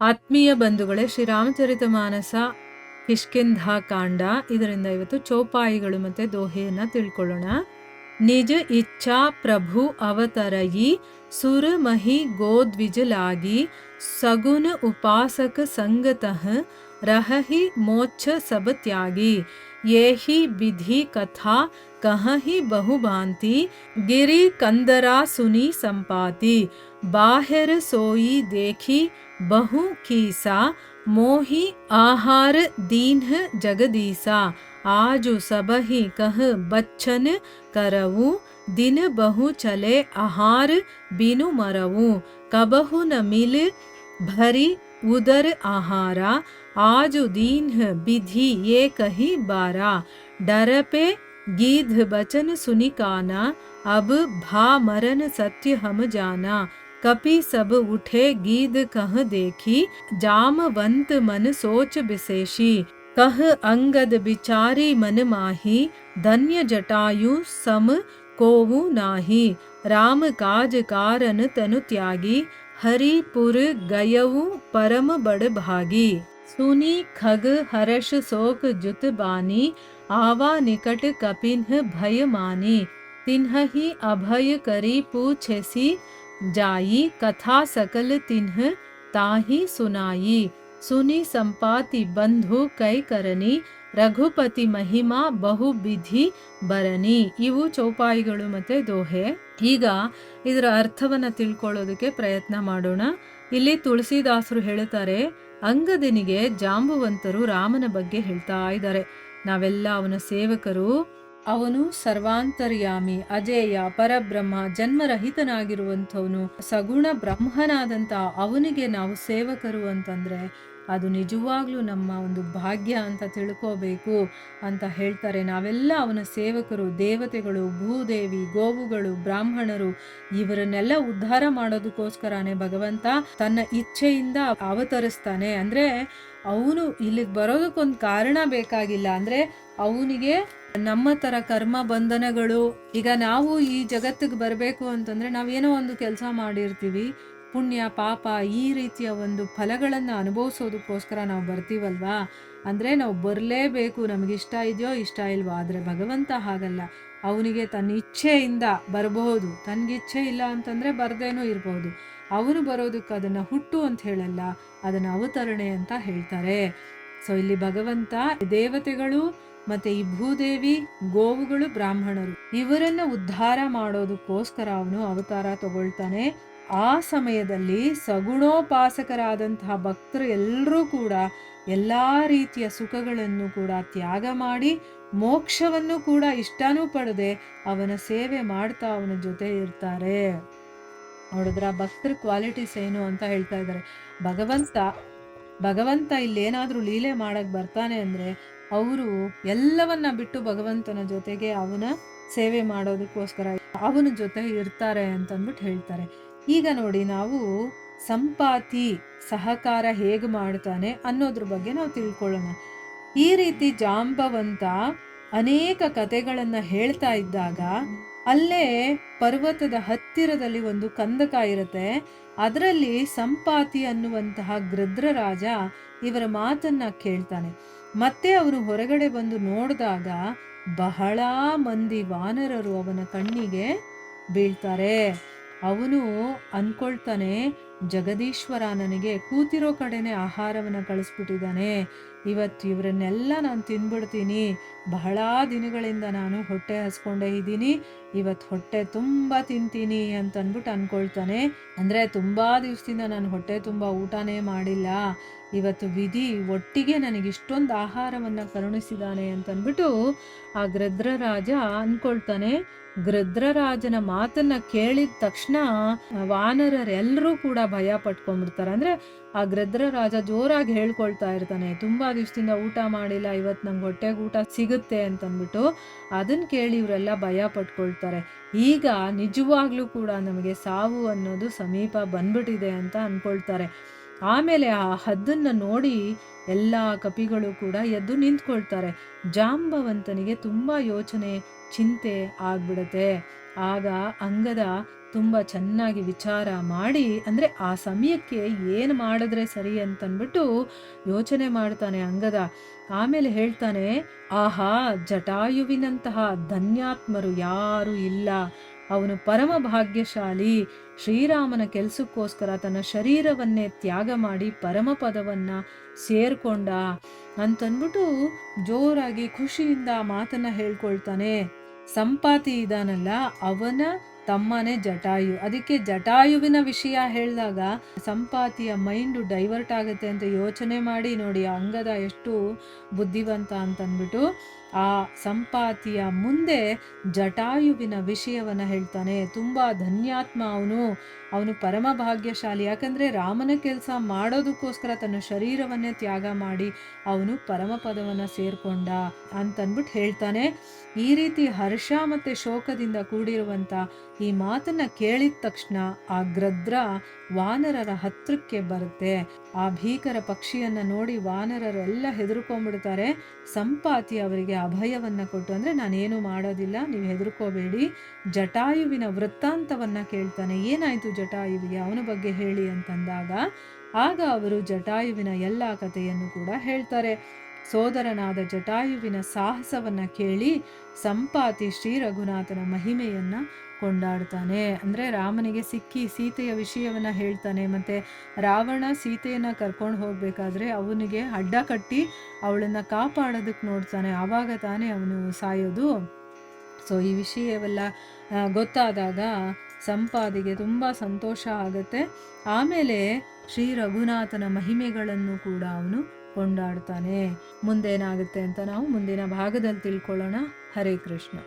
ಆತ್ಮೀಯ ಬಂಧುಗಳೇ, ಶ್ರೀರಾಮಚರಿತ ಮಾನಸ ಕಿಷ್ಕಿಂಧಾ ಕಾಂಡ, ಇದರಿಂದ ಇವತ್ತು ಚೌಪಾಯಿಗಳು ಮತ್ತೆ ದೋಹೆಯನ್ನ ತಿಳ್ಕೊಳ್ಳೋಣ. ನಿಜ ಇಚ್ಛಾ ಪ್ರಭು ಅವತರಯಿ ಸುರ ಮಹಿ ಗೋದ್ವಿಜ ಲಾಗಿ ಸಗುಣ ಉಪಾಸಕ ಸಂಗತಃ रहहि मोक्ष सब त्यागी ये ही विधि कथा कहहि बहु भांति गिरि कंदरा सुनी संपाति बाहर सोई देखी बहु कीसा मोहि आहार दीन जगदीसा आजु सबहि कह बच्चन करऊ दिन बहु चले आहार बिनु मरऊ कबहु न मिल भरी उदर आहारा आजु दीन विधि ये कही बारा डर पे गीध बचन सुनिकाना अब भा मरन सत्य हम जाना कपि सब उठे गीध कह देखी जामवंत मन सोच विशेषी कह अंगद बिचारी मन माही धन्य जटायु सम कोवु नाही राम काज कारण तनु त्यागी हरिपुर गयऊ परम बड़ भागी सुनी खग हर्ष शोक जुत बानी आवा निकट कपिन्ह भय मानी तिन्हि अभय करी पूछसी जाई कथा सकल तिन्ह ताही सुनाई सुनी संपाति बंधु कೈ करनी ರಘುಪತಿ ಮಹಿಮಾ ಬಹು ವಿಧಿ ಬರನಿ. ಇವು ಚೌಪಾಯಿಗಳು ಮತ್ತೆ ದೋಹೆ. ಈಗ ಇದರ ಅರ್ಥವನ್ನ ತಿಳ್ಕೊಳ್ಳೋದಕ್ಕೆ ಪ್ರಯತ್ನ ಮಾಡೋಣ. ಇಲ್ಲಿ ತುಳಸಿದಾಸರು ಹೇಳ್ತಾರೆ, ಅಂಗದನಿಗೆ ಜಾಂಬುವಂತರು ರಾಮನ ಬಗ್ಗೆ ಹೇಳ್ತಾ ಇದ್ದಾರೆ. ನಾವೆಲ್ಲ ಅವನ ಸೇವಕರು, ಅವನು ಸರ್ವಾಂತರ್ಯಾಮಿ, ಅಜೇಯ, ಪರಬ್ರಹ್ಮ, ಜನ್ಮರಹಿತನಾಗಿರುವಂಥವನು, ಸಗುಣ ಬ್ರಹ್ಮನಾದಂತ ಅವನಿಗೆ ನಾವು ಸೇವಕರು ಅಂತಂದ್ರೆ ಅದು ನಿಜವಾಗ್ಲೂ ನಮ್ಮ ಒಂದು ಭಾಗ್ಯ ಅಂತ ತಿಳ್ಕೋಬೇಕು ಅಂತ ಹೇಳ್ತಾರೆ. ನಾವೆಲ್ಲ ಅವನ ಸೇವಕರು, ದೇವತೆಗಳು, ಭೂದೇವಿ, ಗೋವುಗಳು, ಬ್ರಾಹ್ಮಣರು, ಇವರನ್ನೆಲ್ಲ ಉದ್ಧಾರ ಮಾಡೋದಕ್ಕೋಸ್ಕರನೇ ಭಗವಂತ ತನ್ನ ಇಚ್ಛೆಯಿಂದ ಅವತರಿಸ್ತಾನೆ. ಅಂದ್ರೆ ಅವನು ಇಲ್ಲಿಗೆ ಬರೋದಕ್ಕೊಂದು ಕಾರಣ ಬೇಕಾಗಿಲ್ಲ. ಅಂದ್ರೆ ಅವನಿಗೆ ನಮ್ಮ ತರ ಕರ್ಮ ಬಂಧನಗಳು, ಈಗ ನಾವು ಈ ಜಗತ್ತಿಗೆ ಬರಬೇಕು ಅಂತಂದ್ರೆ ನಾವೇನೋ ಒಂದು ಕೆಲಸ ಮಾಡಿರ್ತೀವಿ, ಪುಣ್ಯ ಪಾಪ ಈ ರೀತಿಯ ಒಂದು ಫಲಗಳನ್ನು ಅನುಭವಿಸೋದಕ್ಕೋಸ್ಕರ ನಾವು ಬರ್ತೀವಲ್ವಾ. ಅಂದರೆ ನಾವು ಬರಲೇಬೇಕು, ನಮಗಿಷ್ಟ ಇದೆಯೋ ಇಷ್ಟ ಇಲ್ವೋ. ಆದರೆ ಭಗವಂತ ಹಾಗಲ್ಲ, ಅವನಿಗೆ ತನ್ನ ಇಚ್ಛೆಯಿಂದ ಬರಬಹುದು, ತನಗಿಚ್ಛೆ ಇಲ್ಲ ಅಂತಂದರೆ ಬರ್ದೇನೂ ಇರಬಹುದು. ಅವನು ಬರೋದಕ್ಕೆ ಅದನ್ನು ಹುಟ್ಟು ಅಂತ ಹೇಳಲ್ಲ, ಅದನ್ನು ಅವತರಣೆ ಅಂತ ಹೇಳ್ತಾರೆ. ಸೊ ಇಲ್ಲಿ ಭಗವಂತ ದೇವತೆಗಳು ಮತ್ತೆ ಈ ಭೂದೇವಿ, ಗೋವುಗಳು, ಬ್ರಾಹ್ಮಣರು ಇವರನ್ನ ಉದ್ಧಾರ ಮಾಡೋದಕ್ಕೋಸ್ಕರ ಅವನು ಅವತಾರ ತಗೊಳ್ತಾನೆ. ಆ ಸಮಯದಲ್ಲಿ ಸಗುಣೋಪಾಸಕರಾದಂತಹ ಭಕ್ತರು ಎಲ್ಲರೂ ಕೂಡ ಎಲ್ಲ ರೀತಿಯ ಸುಖಗಳನ್ನು ಕೂಡ ತ್ಯಾಗ ಮಾಡಿ ಮೋಕ್ಷವನ್ನು ಕೂಡ ಇಷ್ಟನೂ ಪಡದೆ ಅವನ ಸೇವೆ ಮಾಡ್ತಾ ಅವನ ಜೊತೆ ಇರ್ತಾರೆ. ನೋಡಿದ್ರ ಭಕ್ತರ ಕ್ವಾಲಿಟೀಸ್ ಏನು ಅಂತ ಹೇಳ್ತಾ ಇದ್ದಾರೆ. ಭಗವಂತ ಇಲ್ಲೇನಾದ್ರೂ ಲೀಲೆ ಮಾಡಕ್ ಬರ್ತಾನೆ ಅಂದ್ರೆ ಅವರು ಎಲ್ಲವನ್ನ ಬಿಟ್ಟು ಭಗವಂತನ ಜೊತೆಗೆ ಅವನ ಸೇವೆ ಮಾಡೋದಕ್ಕೋಸ್ಕರ ಅವನ ಜೊತೆ ಇರ್ತಾರೆ ಅಂತಂದ್ಬಿಟ್ಟು ಹೇಳ್ತಾರೆ. ಈಗ ನೋಡಿ, ನಾವು ಸಂಪಾತಿ ಸಹಕಾರ ಹೇಗೆ ಮಾಡ್ತಾನೆ ಅನ್ನೋದ್ರ ಬಗ್ಗೆ ನಾವು ತಿಳ್ಕೊಳ್ಳೋಣ. ಈ ರೀತಿ ಜಾಂಬವಂತ ಅನೇಕ ಕಥೆಗಳನ್ನ ಹೇಳ್ತಾ ಇದ್ದಾಗ ಅಲ್ಲೇ ಪರ್ವತದ ಹತ್ತಿರದಲ್ಲಿ ಒಂದು ಕಂದಕ ಇರುತ್ತೆ. ಅದರಲ್ಲಿ ಸಂಪಾತಿ ಅನ್ನುವಂತಹ ಗೃದ್ರ ರಾಜ ಇವರ ಮಾತನ್ನ ಕೇಳ್ತಾನೆ. ಮತ್ತೆ ಅವನು ಹೊರಗಡೆ ಬಂದು ನೋಡಿದಾಗ ಬಹಳ ಮಂದಿ ವಾನರರು ಅವನ ಕಣ್ಣಿಗೆ ಬೀಳ್ತಾರೆ. ಅವನು ಅನ್ಕೊಳ್ತಾನೆ, ಜಗದೀಶ್ವರ ನನಗೆ ಕೂತಿರೋ ಕಡೆನೆ ಆಹಾರವನ್ನು ಕಳಿಸ್ಬಿಟ್ಟಿದ್ದಾನೆ, ಇವತ್ತು ಇವರನ್ನೆಲ್ಲ ನಾನು ತಿನ್ಬಿಡ್ತೀನಿ, ಬಹಳ ದಿನಗಳಿಂದ ನಾನು ಹೊಟ್ಟೆ ಹಸ್ಕೊಂಡೇ ಇದ್ದೀನಿ, ಇವತ್ತು ಹೊಟ್ಟೆ ತುಂಬ ತಿಂತೀನಿ ಅಂತ ಅಂದ್ಬಿಟ್ಟು ಅನ್ಕೊಳ್ತಾನೆ. ಅಂದರೆ ತುಂಬ ದಿವಸದಿಂದ ನಾನು ಹೊಟ್ಟೆ ತುಂಬ ಊಟನೇ ಮಾಡಿಲ್ಲ, ಇವತ್ತು ವಿಧಿ ಒಟ್ಟಿಗೆ ನನಗೆ ಇಷ್ಟೊಂದು ಆಹಾರವನ್ನು ಕರುಣಿಸಿದ್ದಾನೆ ಅಂತಂದ್ಬಿಟ್ಟು ಆ ಗೃದ್ರರಾಜ ಅನ್ಕೊಳ್ತಾನೆ. ಗೃದ್ರರಾಜನ ಮಾತನ್ನ ಕೇಳಿದ ತಕ್ಷಣ ವಾನರರೆಲ್ಲರೂ ಕೂಡ ಭಯ ಪಟ್ಕೊಂಡ್ಬಿಡ್ತಾರೆ. ಅಂದ್ರೆ ಆ ಗೃದ್ರರಾಜ ಜೋರಾಗಿ ಹೇಳ್ಕೊಳ್ತಾ ಇರ್ತಾನೆ, ತುಂಬಾ ದಿವಸದಿಂದ ಊಟ ಮಾಡಿಲ್ಲ, ಇವತ್ತು ನಂಗೆ ಹೊಟ್ಟೆಗೆ ಊಟ ಸಿಗುತ್ತೆ ಅಂತಂದ್ಬಿಟ್ಟು. ಅದನ್ನ ಕೇಳಿ ಇವರೆಲ್ಲ ಭಯ ಪಟ್ಕೊಳ್ತಾರೆ. ಈಗ ನಿಜವಾಗ್ಲೂ ಕೂಡ ನಮಗೆ ಸಾವು ಅನ್ನೋದು ಸಮೀಪ ಬಂದ್ಬಿಟ್ಟಿದೆ ಅಂತ ಅನ್ಕೊಳ್ತಾರೆ. ಆಮೇಲೆ ಆ ಹದ್ದನ್ನ ನೋಡಿ ಎಲ್ಲ ಕಪಿಗಳು ಕೂಡ ಎದ್ದು ನಿಂತ್ಕೊಳ್ತಾರೆ. ಜಾಂಬವಂತನಿಗೆ ತುಂಬಾ ಯೋಚನೆ, ಚಿಂತೆ ಆಗ್ಬಿಡುತ್ತೆ. ಆಗ ಅಂಗದ ತುಂಬ ಚೆನ್ನಾಗಿ ವಿಚಾರ ಮಾಡಿ, ಅಂದರೆ ಆ ಸಮಯಕ್ಕೆ ಏನು ಮಾಡಿದ್ರೆ ಸರಿ ಅಂತನ್ಬಿಟ್ಟು ಯೋಚನೆ ಮಾಡ್ತಾನೆ ಅಂಗದ. ಆಮೇಲೆ ಹೇಳ್ತಾನೆ, ಆಹಾ, ಜಟಾಯುವಿನಂತಹ ಧನ್ಯಾತ್ಮರು ಯಾರೂ ಇಲ್ಲ, ಅವನು ಪರಮ ಭಾಗ್ಯಶಾಲಿ, ಶ್ರೀರಾಮನ ಕೆಲಸಕ್ಕೋಸ್ಕರ ತನ್ನ ಶರೀರವನ್ನೇ ತ್ಯಾಗ ಮಾಡಿ ಪರಮಪದವನ್ನ ಸೇರ್ಕೊಂಡ ಅಂತನ್ಬಿಟ್ಟು ಜೋರಾಗಿ ಖುಷಿಯಿಂದ ಮಾತನ್ನ ಹೇಳ್ಕೊಳ್ತಾನೆ. ಸಂಪಾತಿ ಇದಾನಲ್ಲ, ಅವನ ತಮ್ಮನೇ ಜಟಾಯು. ಅದಕ್ಕೆ ಜಟಾಯುವಿನ ವಿಷಯ ಹೇಳಿದಾಗ ಸಂಪಾತಿಯ ಮೈಂಡು ಡೈವರ್ಟ್ ಆಗುತ್ತೆ ಅಂತ ಯೋಚನೆ ಮಾಡಿ ನೋಡಿ, ಅಂಗದ ಎಷ್ಟು ಬುದ್ಧಿವಂತ ಅಂತನ್ಬಿಟ್ಟು ಆ ಸಂಪಾತಿಯ ಮುಂದೆ ಜಟಾಯುವಿನ ವಿಷಯವನ್ನ ಹೇಳ್ತಾನೆ. ತುಂಬಾ ಧನ್ಯಾತ್ಮ ಅವನು ಪರಮ ಭಾಗ್ಯಶಾಲಿ. ಯಾಕಂದ್ರೆ ರಾಮನ ಕೆಲಸ ಮಾಡೋದಕ್ಕೋಸ್ಕರ ತನ್ನ ಶರೀರವನ್ನೇ ತ್ಯಾಗ ಮಾಡಿ ಅವನು ಪರಮಪದವನ್ನ ಸೇರ್ಕೊಂಡ ಅಂತನ್ಬಿಟ್ಟು ಹೇಳ್ತಾನೆ. ಈ ರೀತಿ ಹರ್ಷ ಮತ್ತೆ ಶೋಕದಿಂದ ಕೂಡಿರುವಂತ ಈ ಮಾತನ್ನ ಕೇಳಿದ ತಕ್ಷಣ ಆ ಗೃದ್ರ ವಾನರರ ಹತ್ರಕ್ಕೆ ಬರುತ್ತೆ. ಆ ಭೀಕರ ಪಕ್ಷಿಯನ್ನ ನೋಡಿ ವಾನರರೆಲ್ಲ ಹೆದರ್ಕೊಂಡ್ಬಿಡ್ತಾರೆ. ಸಂಪಾತಿ ಅವರಿಗೆ ಅಭಯವನ್ನ ಕೊಟ್ಟು, ಅಂದ್ರೆ ನಾನೇನು ಮಾಡೋದಿಲ್ಲ, ನೀವು ಹೆದರ್ಕೋಬೇಡಿ, ಜಟಾಯುವಿನ ವೃತ್ತಾಂತವನ್ನ ಕೇಳ್ತಾನೆ. ಏನಾಯ್ತು ಜಟಾಯುವಿಗೆ, ಅವನ ಬಗ್ಗೆ ಹೇಳಿ ಅಂತಂದಾಗ ಆಗ ಅವರು ಜಟಾಯುವಿನ ಎಲ್ಲ ಕಥೆಯನ್ನು ಕೂಡ ಹೇಳ್ತಾರೆ. ಸೋದರನಾದ ಜಟಾಯುವಿನ ಸಾಹಸವನ್ನ ಕೇಳಿ ಸಂಪಾತಿ ಶ್ರೀ ರಘುನಾಥನ ಮಹಿಮೆಯನ್ನ ಕೊಂಡಾಡ್ತಾನೆ. ಅಂದ್ರೆ ರಾಮನಿಗೆ ಸಿಕ್ಕಿ ಸೀತೆಯ ವಿಷಯವನ್ನ ಹೇಳ್ತಾನೆ. ಮತ್ತೆ ರಾವಣ ಸೀತೆಯನ್ನ ಕರ್ಕೊಂಡು ಹೋಗ್ಬೇಕಾದ್ರೆ ಅವನಿಗೆ ಅಡ್ಡ ಕಟ್ಟಿ ಅವಳನ್ನ ಕಾಪಾಡೋದಕ್ಕೆ ನೋಡ್ತಾನೆ. ಆವಾಗ ತಾನೇ ಅವನು ಸಾಯೋದು. ಸೊ ಈ ವಿಷಯವೆಲ್ಲ ಗೊತ್ತಾದಾಗ ಸಂಪಾದಿಗೆ ತುಂಬ ಸಂತೋಷ ಆಗುತ್ತೆ. ಆಮೇಲೆ ಶ್ರೀ ರಘುನಾಥನ ಮಹಿಮೆಗಳನ್ನು ಕೂಡ ಅವನು ಕೊಂಡಾಡ್ತಾನೆ. ಮುಂದೇನಾಗುತ್ತೆ ಅಂತ ನಾವು ಮುಂದಿನ ಭಾಗದಲ್ಲಿ ತಿಳ್ಕೊಳ್ಳೋಣ. ಹರೇ ಕೃಷ್ಣ.